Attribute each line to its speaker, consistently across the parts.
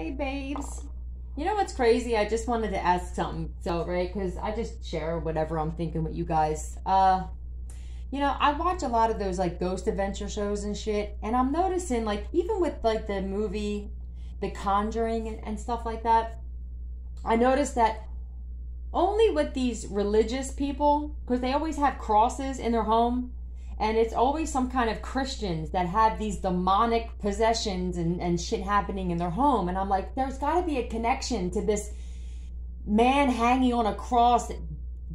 Speaker 1: Hey, babes. You know what's crazy? I just wanted to ask something. So, right, because I just share whatever I'm thinking with you guys. You know, I watch a lot of those, like, ghost adventure shows and shit. And I'm noticing, like, even with, like, the movie The Conjuring and stuff like that, I noticed that only with these religious people, because they always have crosses in their home, and it's always some kind of Christians that have these demonic possessions and shit happening in their home. And I'm like, there's got to be a connection to this man hanging on a cross,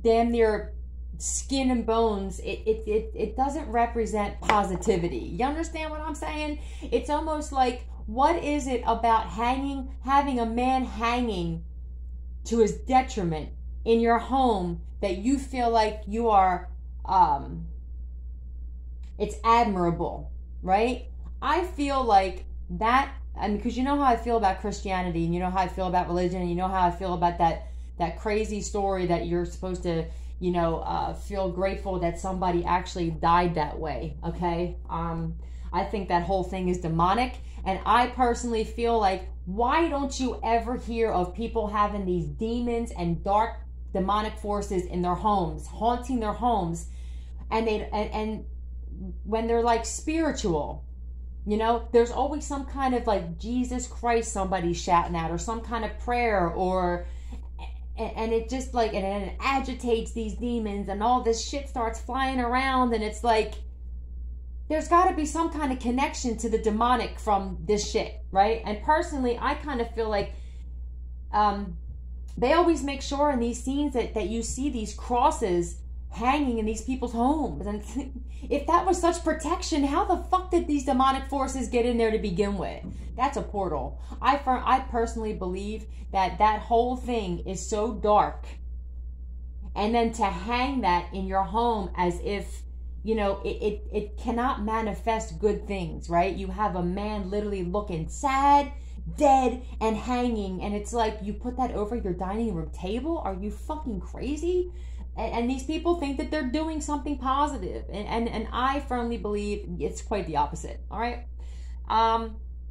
Speaker 1: damn near skin and bones. It doesn't represent positivity. You understand what I'm saying? It's almost like, what is it about having a man hanging to his detriment in your home that you feel like you are, it's admirable, right? I feel like that, I mean, because you know how I feel about Christianity, and you know how I feel about religion, and you know how I feel about that crazy story that you're supposed to, you know, feel grateful that somebody actually died that way, okay? I think that whole thing is demonic, and I personally feel like, why don't you ever hear of people having these demons and dark demonic forces in their homes, haunting their homes, and when they're like spiritual, you know, there's always some kind of like Jesus Christ somebody's shouting at, or some kind of prayer, and it just like, and it agitates these demons, and all this shit starts flying around, and it's like, there's got to be some kind of connection to the demonic from this shit, right? And personally, I kind of feel like they always make sure in these scenes that you see these crosses hanging in these people's homes. And if that was such protection, how the fuck did these demonic forces get in there to begin with? That's a portal. I personally believe that whole thing is so dark. And then to hang that in your home as if, you know, it cannot manifest good things, right? You have a man literally looking sad, dead, and hanging, and it's like, you put that over your dining room table? Are you fucking crazy? And these people think that they're doing something positive, and I firmly believe it's quite the opposite. All right,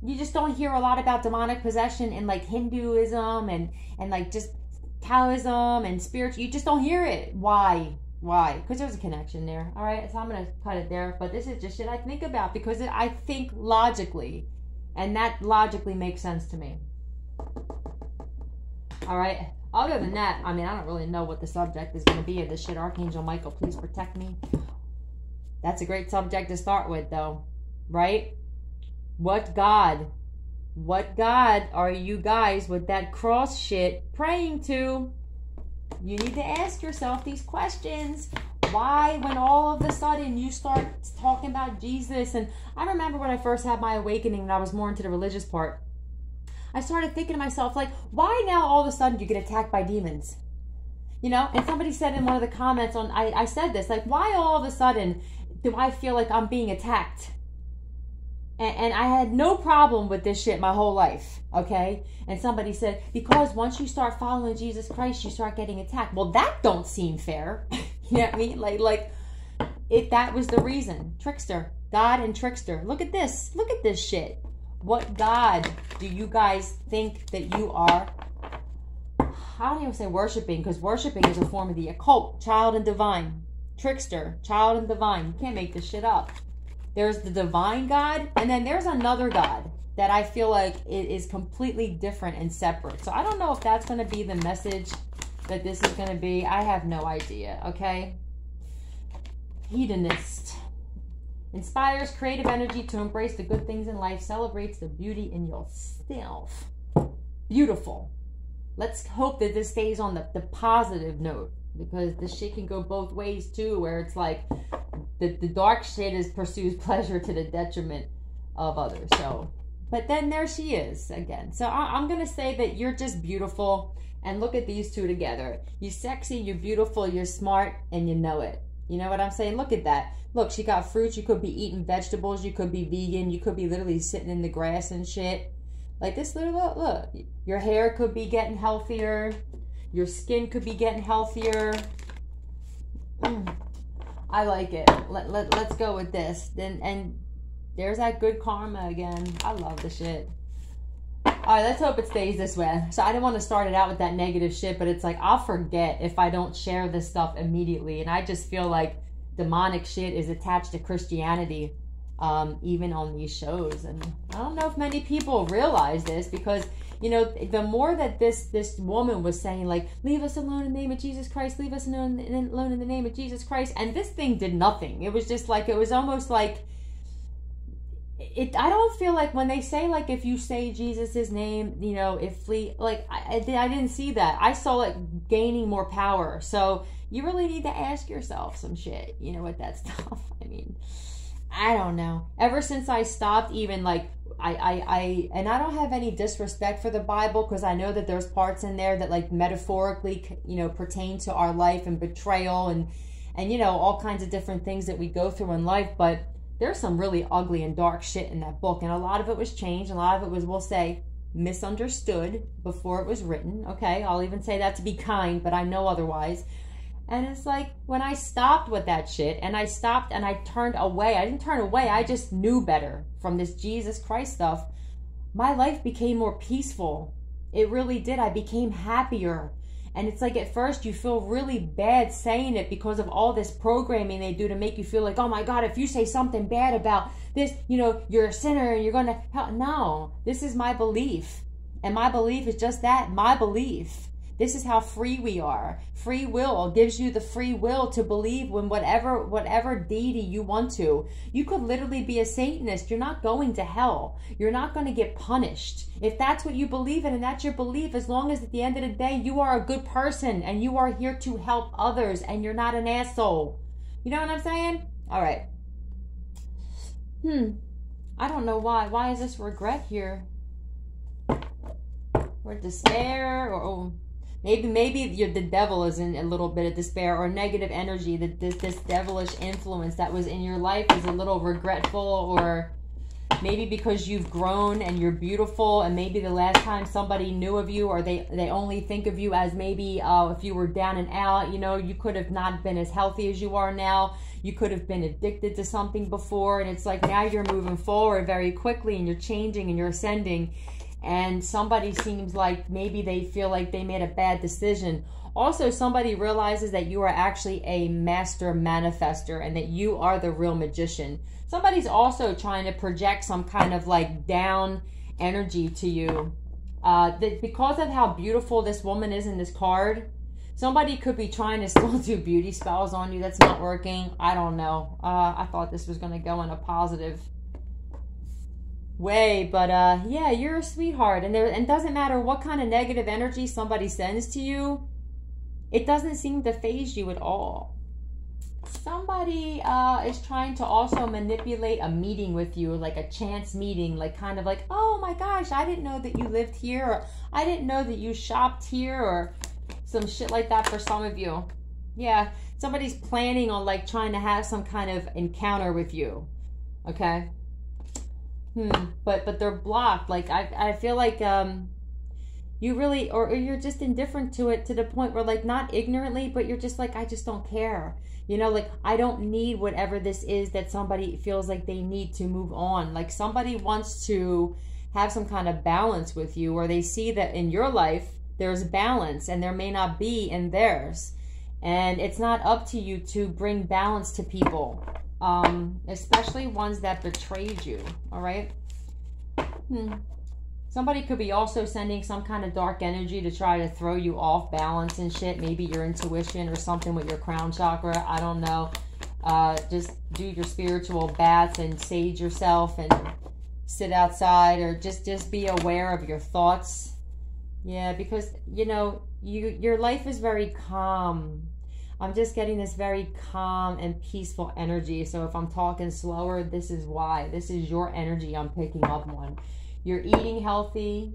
Speaker 1: you just don't hear a lot about demonic possession in like Hinduism and like just Taoism and spiritual. You just don't hear it. Why? Because there's a connection there. All right, so I'm gonna cut it there. But this is just shit I think about, because I think logically, and that logically makes sense to me. All right. Other than that, I mean, I don't really know what the subject is going to be of this shit. Archangel Michael, please protect me. That's a great subject to start with, though. Right? What God are you guys with that cross shit praying to? You need to ask yourself these questions. Why, when all of a sudden you start talking about Jesus? And I remember when I first had my awakening and I was more into the religious part, I started thinking to myself, like, why now all of a sudden you get attacked by demons? You know, and somebody said in one of the comments on, I said this, like, why all of a sudden do I feel like I'm being attacked? And I had no problem with this shit my whole life, okay? And somebody said, because once you start following Jesus Christ, you start getting attacked. Well, that don't seem fair. You know what I mean? Like, that was the reason. Trickster. God and trickster. Look at this. Look at this shit. What God do you guys think that you are? I don't even say worshiping, because worshiping is a form of the occult. Child and divine. Trickster. Child and divine. You can't make this shit up. There's the divine God, and then there's another God that I feel like it is completely different and separate. So I don't know if that's going to be the message that this is going to be. I have no idea, okay? Hedonist. Inspires creative energy to embrace the good things in life. Celebrates the beauty in yourself. Beautiful. Let's hope that this stays on the positive note, because this shit can go both ways too, where it's like the dark shit pursues pleasure to the detriment of others. So, but then there she is again. So I'm going to say that you're just beautiful, and look at these two together. You're sexy, you're beautiful, you're smart, and you know it. You know what I'm saying? Look at that. Look, she got fruits. You could be eating vegetables. You could be vegan. You could be literally sitting in the grass and shit. Like this little, look. Your hair could be getting healthier. Your skin could be getting healthier. I like it. Let's go with this. And there's that good karma again. I love the shit. All right, let's hope it stays this way. So I didn't want to start it out with that negative shit, but it's like I'll forget if I don't share this stuff immediately. And I just feel like demonic shit is attached to Christianity, even on these shows. And I don't know if many people realize this, because, you know, the more that this woman was saying, like, leave us alone in the name of Jesus Christ, leave us alone in the name of Jesus Christ. And this thing did nothing. It was just like, it was almost like, I don't feel like when they say, like, if you say Jesus' name, you know, it flee, like, I didn't see that. I saw it gaining more power. So you really need to ask yourself some shit, you know, with that stuff. I mean, I don't know. Ever since I stopped even, like, and I don't have any disrespect for the Bible, because I know that there's parts in there that, like, metaphorically, you know, pertain to our life and betrayal and, you know, all kinds of different things that we go through in life. But there's some really ugly and dark shit in that book. And a lot of it was changed. A lot of it was, we'll say, misunderstood before it was written. Okay, I'll even say that to be kind, but I know otherwise. And it's like, when I stopped with that shit, and I stopped and I turned away. I didn't turn away. I just knew better from this Jesus Christ stuff. My life became more peaceful. It really did. I became happier. And it's like, at first you feel really bad saying it because of all this programming they do to make you feel like, oh my God, if you say something bad about this, you know, you're a sinner and you're going to hell. No, this is my belief. And my belief is just that, my belief. This is how free we are. Free will gives you the free will to believe in whatever deity you want to. You could literally be a Satanist. You're not going to hell. You're not going to get punished. If that's what you believe in and that's your belief, as long as at the end of the day you are a good person and you are here to help others and you're not an asshole. You know what I'm saying? All right. I don't know why. Why is this regret here? Or despair, or maybe the devil is in a little bit of despair or negative energy. That this devilish influence that was in your life is a little regretful, or maybe because you've grown and you're beautiful, and maybe the last time somebody knew of you, or they only think of you as maybe if you were down and out, you know, you could have not been as healthy as you are now. You could have been addicted to something before, and it's like now you're moving forward very quickly and you're changing and you're ascending. And somebody seems like maybe they feel like they made a bad decision. Also, somebody realizes that you are actually a master manifester and that you are the real magician. Somebody's also trying to project some kind of like down energy to you. Because of how beautiful this woman is in this card, somebody could be trying to still do beauty spells on you. That's not working. I don't know. I thought this was going to go in a positive way, but yeah, you're a sweetheart, and it doesn't matter what kind of negative energy somebody sends to you, it doesn't seem to faze you at all. Somebody is trying to also manipulate a meeting with you, like a chance meeting, like kind of like, oh my gosh, I didn't know that you lived here, or I didn't know that you shopped here, or some shit like that for some of you. Yeah, somebody's planning on like trying to have some kind of encounter with you. Okay. But they're blocked. Like I feel like you really, or you're just indifferent to it, to the point where, like, not ignorantly, but you're just like, I just don't care. You know, like, I don't need whatever this is that somebody feels like they need to move on. Like, somebody wants to have some kind of balance with you, or they see that in your life there's balance and there may not be in theirs. And it's not up to you to bring balance to people. Especially ones that betrayed you. All right. Somebody could be also sending some kind of dark energy to try to throw you off balance and shit. Maybe your intuition or something with your crown chakra. I don't know. Just do your spiritual baths and sage yourself and sit outside, or just be aware of your thoughts. Yeah, because, you know, your life is very calm. I'm just getting this very calm and peaceful energy. So if I'm talking slower, this is why. This is your energy I'm picking up on. You're eating healthy,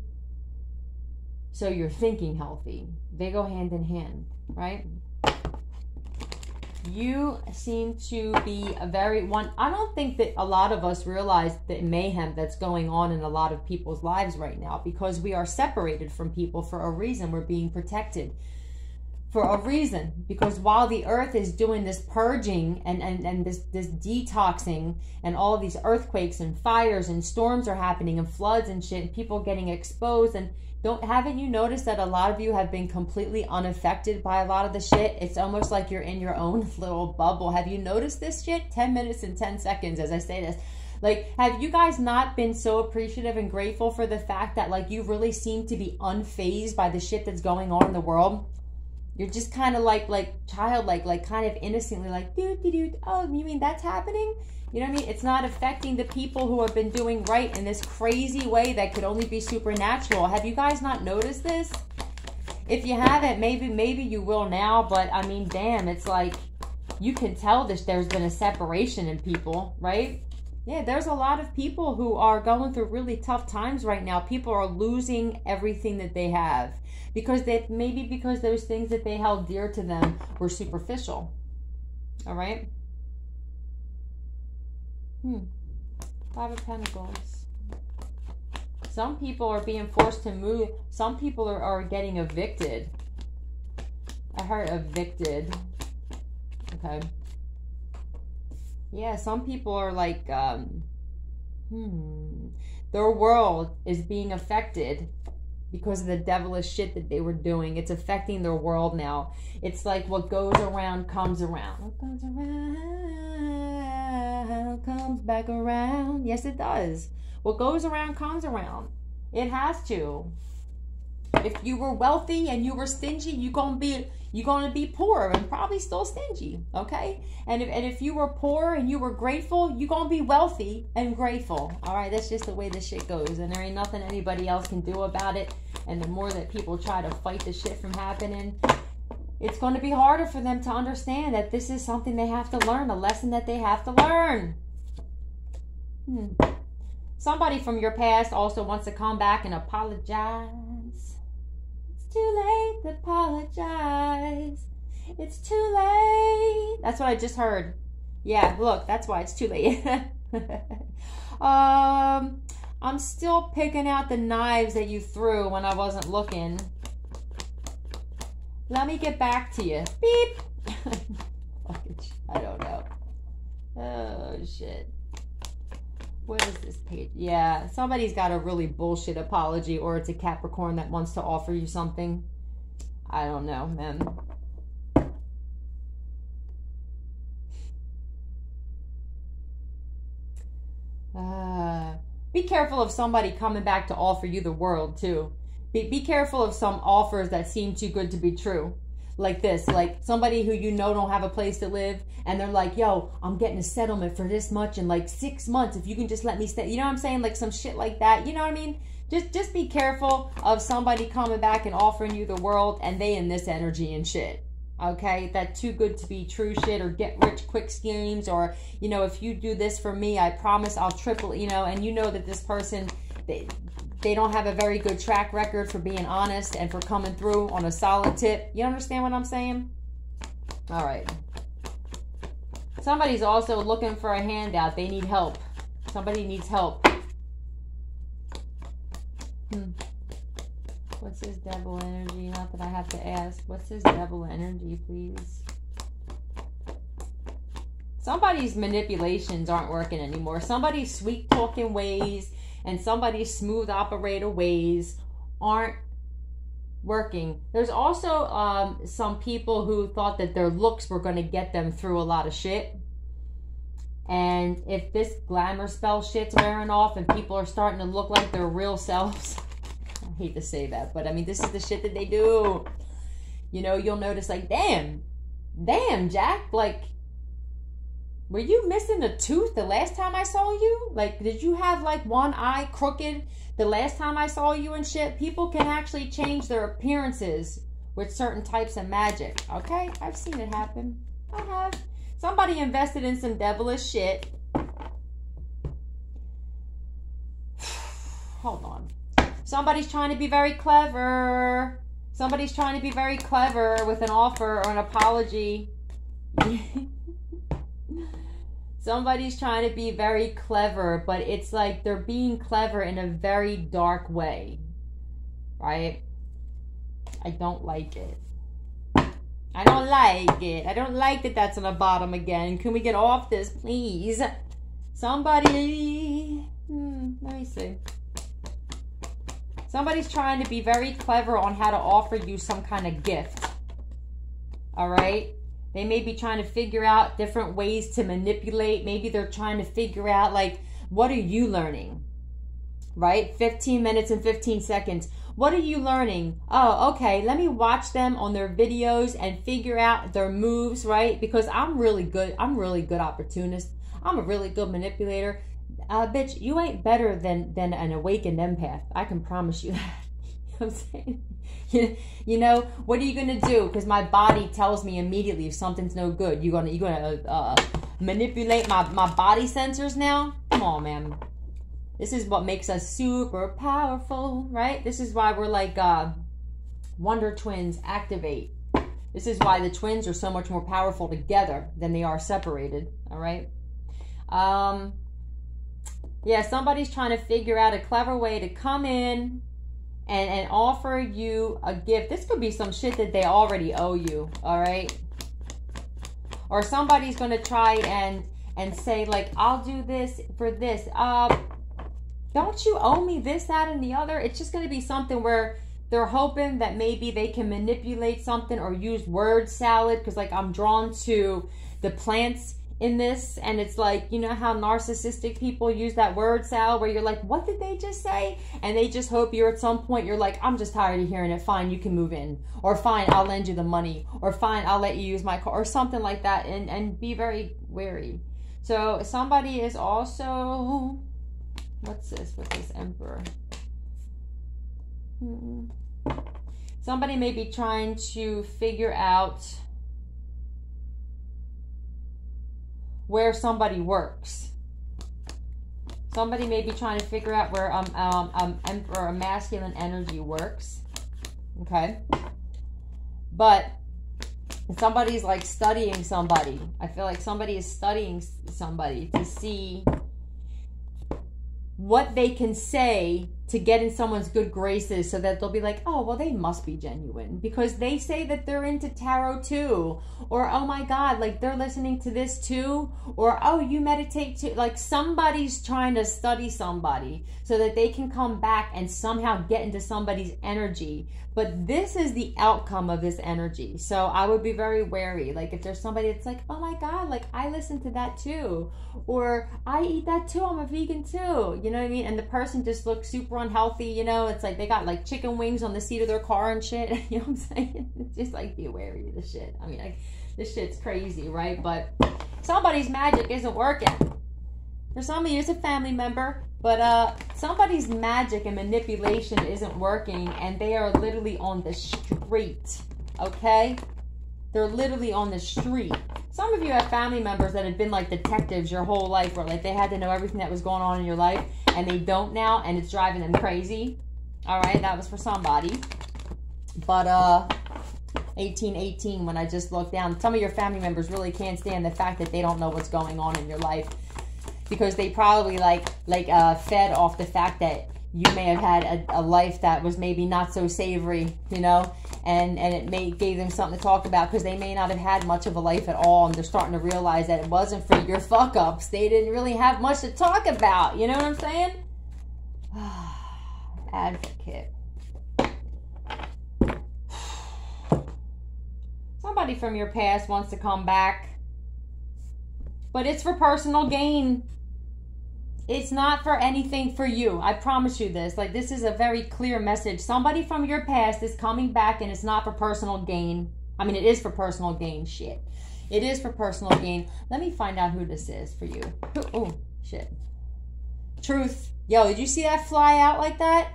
Speaker 1: so you're thinking healthy. They go hand in hand, right? You seem to be a very one. I don't think that a lot of us realize the mayhem that's going on in a lot of people's lives right now, because we are separated from people for a reason. We're being protected for a reason, because while the earth is doing this purging and this detoxing, and all of these earthquakes and fires and storms are happening and floods and shit and people getting exposed, and haven't you noticed that a lot of you have been completely unaffected by a lot of the shit? It's almost like you're in your own little bubble. Have you noticed this shit? 10 minutes and 10 seconds as I say this. Like, have you guys not been so appreciative and grateful for the fact that, like, you really seem to be unfazed by the shit that's going on in the world? You're just kind of like childlike, like kind of innocently, like, dude, oh, you mean that's happening? You know what I mean? It's not affecting the people who have been doing right in this crazy way that could only be supernatural. Have you guys not noticed this? If you haven't, maybe you will now, but I mean, damn, it's like, you can tell there's been a separation in people, right? Yeah, there's a lot of people who are going through really tough times right now. People are losing everything that they have because those things that they held dear to them were superficial. All right? Five of Pentacles. Some people are being forced to move. Some people are getting evicted. I heard evicted. Okay. Yeah, some people are like, their world is being affected because of the devilish shit that they were doing. It's affecting their world now. It's like what goes around comes around. What goes around comes back around. Yes, it does. What goes around comes around. It has to. If you were wealthy and you were stingy, you're gonna be poor and probably still stingy, okay? And if you were poor and you were grateful, you're gonna be wealthy and grateful. All right, that's just the way this shit goes, and there ain't nothing anybody else can do about it. And the more that people try to fight the shit from happening, it's going to be harder for them to understand that this is something they have to learn, a lesson that they have to learn. Somebody from your past also wants to come back and apologize. It's too late to apologize. It's too late. That's what I just heard. Yeah, look, that's why it's too late. I'm still picking out the knives that you threw when I wasn't looking. Let me get back to you. Beep. I don't know. Oh, shit. What is this page? Yeah, somebody's got a really bullshit apology, or it's a Capricorn that wants to offer you something. I don't know, man. Be careful of somebody coming back to offer you the world, too. Be careful of some offers that seem too good to be true. Like this, like somebody who you know don't have a place to live, and they're like, yo, I'm getting a settlement for this much in like 6 months if you can just let me stay. You know what I'm saying? Like some shit like that. You know what I mean? Just be careful of somebody coming back and offering you the world and they in this energy and shit. Okay? That too good to be true shit, or get rich quick schemes, or, you know, if you do this for me, I promise I'll triple, you know, and you know that this person, they don't have a very good track record for being honest and for coming through on a solid tip. You understand what I'm saying? All right. Somebody's also looking for a handout. They need help. Somebody needs help. What's his devil energy? Not that I have to ask. What's his devil energy, please? Somebody's manipulations aren't working anymore. Somebody's sweet-talking ways and somebody's smooth operator ways aren't working. There's also some people who thought that their looks were going to get them through a lot of shit. And if this glamour spell shit's wearing off and people are starting to look like their real selves, I hate to say that, but I mean, this is the shit that they do. You know, you'll notice like, damn, Jack, like, were you missing a tooth the last time I saw you? Like, did you have like one eye crooked the last time I saw you and shit? People can actually change their appearances with certain types of magic. Okay? I've seen it happen. I have. Somebody invested in some devilish shit. Hold on. Somebody's trying to be very clever. Somebody's trying to be very clever with an offer or an apology. Somebody's trying to be very clever, but it's like they're being clever in a very dark way. Right? I don't like it. I don't like it. I don't like that that's on the bottom again. Can we get off this, please? Somebody... let me see. Somebody's trying to be very clever on how to offer you some kind of gift. All right? They may be trying to figure out different ways to manipulate. Maybe they're trying to figure out, like, what are you learning? Right? 15 minutes and 15 seconds. What are you learning? Oh, okay. Let me watch them on their videos and figure out their moves, right? Because I'm really good. I'm really good opportunist. I'm a really good manipulator. Bitch, you ain't better than an awakened empath. I can promise you that. You know what I'm saying? You know, what are you going to do? Because my body tells me immediately if something's no good. You're gonna manipulate my body sensors now? Come on, man. This is what makes us super powerful, right? This is why we're like Wonder Twins activate. This is why the twins are so much more powerful together than they are separated, all right? Yeah, somebody's trying to figure out a clever way to come in and offer you a gift. This could be some shit that they already owe you, all right? Or somebody's going to try and say, like, I'll do this for this. Don't you owe me this, that, and the other? It's just going to be something where they're hoping that maybe they can manipulate something or use word salad. Because, like, I'm drawn to the plants in this, and it's like, you know how narcissistic people use that word salad where you're like, what did they just say? And they just hope you're at some point, you're like, I'm just tired of hearing it. Fine, you can move in. Or fine, I'll lend you the money. Or fine, I'll let you use my car. Or something like that. And be very wary. So somebody is also... What's this with this emperor? Somebody may be trying to figure out where somebody works. Somebody may be trying to figure out where emperor, a masculine energy works. Okay? But somebody's like studying somebody. I feel like somebody is studying somebody to see what they can say to get in someone's good graces so that they'll be like, oh, well, they must be genuine because they say that they're into tarot too. Or, oh my God, like they're listening to this too. Or, oh, you meditate too. Like somebody's trying to study somebody so that they can come back and somehow get into somebody's energy. But this is the outcome of this energy. So I would be very wary. Like if there's somebody that's like, oh my God, like I listen to that too. Or I eat that too. I'm a vegan too. You know what I mean? And the person just looks super unhealthy. You know, it's like they got like chicken wings on the seat of their car and shit. You know what I'm saying? It's just like be wary of this shit. I mean, like this shit's crazy, right? But somebody's magic isn't working. For some of you, it's a family member. But somebody's magic and manipulation isn't working, and they are literally on the street, okay? They're literally on the street. Some of you have family members that have been like detectives your whole life, where like they had to know everything that was going on in your life, and they don't now, and it's driving them crazy. All right, that was for somebody. But 1818, when I just looked down, some of your family members really can't stand the fact that they don't know what's going on in your life. Because they probably fed off the fact that you may have had a life that was maybe not so savory, you know, and it gave them something to talk about because they may not have had much of a life at all, and they're starting to realize that it wasn't for your fuck ups. They didn't really have much to talk about. You know what I'm saying? Advocate. Somebody from your past wants to come back, but it's for personal gain. It's not for anything for you. I promise you this. Like, this is a very clear message. Somebody from your past is coming back, and it's not for personal gain. I mean, it is for personal gain. Shit. It is for personal gain. Let me find out who this is for you. Oh, shit. Truth. Yo, did you see that fly out like that?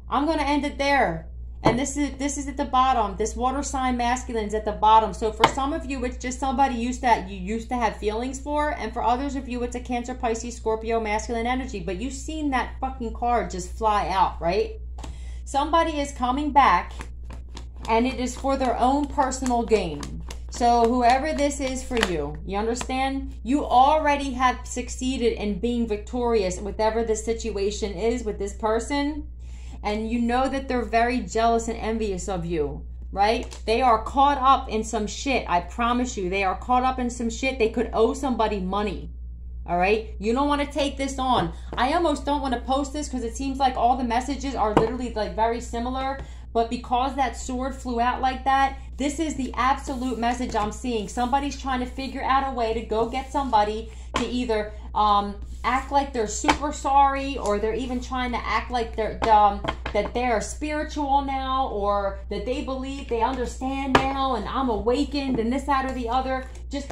Speaker 1: I'm going to end it there. And this is at the bottom. This water sign masculine's at the bottom. So for some of you, it's just somebody you used to have feelings for. And for others of you, it's a Cancer, Pisces, Scorpio masculine energy. But you've seen that fucking card just fly out, right? Somebody is coming back, and it is for their own personal gain. So whoever this is for you, you understand? You already have succeeded in being victorious in whatever the situation is with this person. And you know that they're very jealous and envious of you. right? They are caught up in some shit. I promise you, they are caught up in some shit. They could owe somebody money. All right, you don't want to take this on. I almost don't want to post this because it seems like all the messages are literally like very similar. But because that sword flew out like that, this is the absolute message I'm seeing. Somebody's trying to figure out a way to go get somebody to either act like they're super sorry, or they're even trying to act like they're that they're spiritual now, or that they believe they understand now, and I'm awakened, and this, that, or the other. Just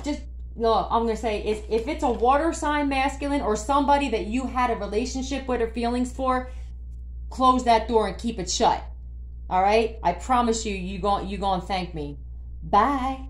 Speaker 1: no, I'm going to say, if it's a water sign masculine or somebody that you had a relationship with or feelings for, close that door and keep it shut. All right? I promise you, you're going to thank me. Bye.